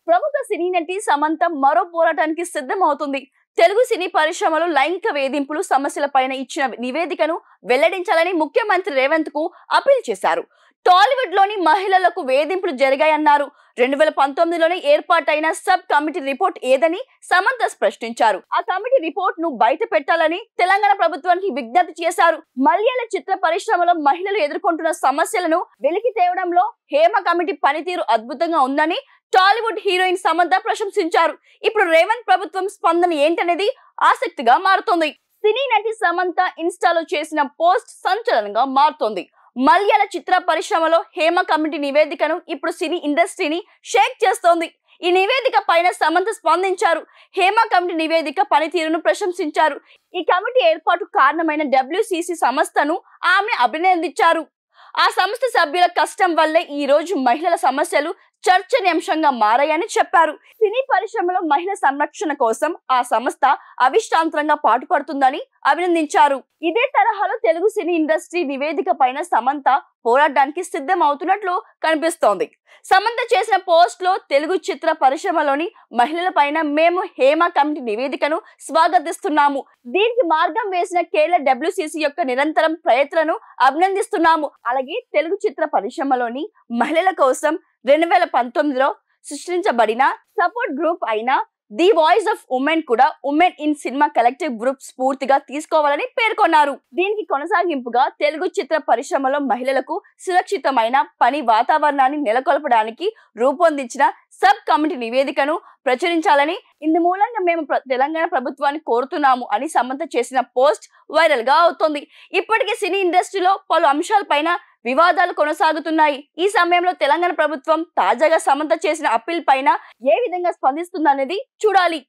ప్రముఖ సినీ నటి సమంత మరో పోరాటానికి సిద్ధమవుతుంది. తెలుగు సినీ పరిశ్రమలో లైంగిక వేధింపులు సమస్యలపైన ఇచ్చిన నివేదికను వెల్లడించాలని ముఖ్యమంత్రి రేవంత్ కు అపీల్ చేశారు. టాలీవుడ్ లోని మహిళలకు వేధింపులు జరిగాయన్నారు. 2019లోనే ఏర్పాటైన సబ్ కమిటీ రిపోర్ట్ ఏదని సమంత ప్రశ్నించారు. ఆ కమిటీ రిపోర్ట్ ను బయట పెట్టాలని తెలంగాణ ప్రభుత్వానికి విజ్ఞప్తి చేశారు. మలయాళ చిత్ర పరిశ్రమలో మహిళలు ఎదుర్కొంటున్న సమస్యలను వెలికి తేవడంలో హేమ కమిటీ పనితీరు అద్భుతంగా ఉందని టాలీవుడ్ హీరోయిన్ సమంత ప్రశంసించారు. ఇప్పుడు రేవంత్ ప్రభుత్వం స్పందన ఏంటనేది ఆసక్తిగా మారుతోంది. సినీ నటి సమంత ఇన్స్టాలో చేసిన పోస్ట్ సంచలనంగా మారుతోంది. మలయాళ చిత్ర పరిశ్రమలో హేమ కమిటీ నివేదికను ఇప్పుడు సినీ ఇండస్ట్రీని షేక్ చేస్తోంది. ఈ నివేదిక పైన సమంత స్పందించారు. హేమ కమిటీ నివేదిక పనితీరును ప్రశంసించారు. ఈ కమిటీ ఏర్పాటు కారణమైన WCC సంస్థను ఆమె అభినందించారు. ఆ సంస్థ సభ్యుల కష్టం వల్లే ఈ రోజు మహిళల సమస్యలు చర్చనీయాంశంగా మారాయని చెప్పారు. సినీ పరిశ్రమలో మహిళల సంరక్షణ కోసం ఆ సంస్థ అవిశ్రాంతంగా పాటుపడుతుందని అభినందించారు. ఇదే తరహాలో తెలుగు సినీ ఇండస్ట్రీ నివేదిక పైన సమంత పోరాటానికి సిద్ధం అవుతున్నట్లు కనిపిస్తోంది. సమంత చేసిన పోస్ట్ లో తెలుగు చిత్ర పరిశ్రమలోని మహిళల పైన మేము హేమ కమిటీ నివేదికను స్వాగతిస్తున్నాము. దీనికి మార్గం వేసిన కేరళ WCC యొక్క నిరంతరం ప్రయత్నాలను అభినందిస్తున్నాము. అలాగే తెలుగు చిత్ర పరిశ్రమలోని మహిళల కోసం 2019లో సృష్టించబడిన సపోర్ట్ గ్రూప్ అయిన ది వాయిస్ ఆఫ్ ఉమెన్ కూడా women in cinema collective group స్ఫూర్తిగా తీసుకోవాలని పేర్కొన్నారు. దీనికి కొనసాగింపుగా తెలుగు చిత్ర పరిశ్రమలో మహిళలకు సురక్షితమైన పని వాతావరణాన్ని నెలకొల్పడానికి రూపొందించిన సబ్ కమిటీ నివేదికను ప్రచురించాలని ఇందు మూలంగా మేము తెలంగాణ ప్రభుత్వాన్ని కోరుతున్నాము అని సమంత చేసిన పోస్ట్ వైరల్ గా అవుతోంది. ఇప్పటికే సినీ ఇండస్ట్రీలో పలు అంశాలపైన వివాదాలు కొనసాగుతున్నాయి. ఈ సమయంలో తెలంగాణ ప్రభుత్వం తాజాగా సమంత చేసిన అప్పీల్ పైన ఏ విధంగా స్పందిస్తుందనేది చూడాలి.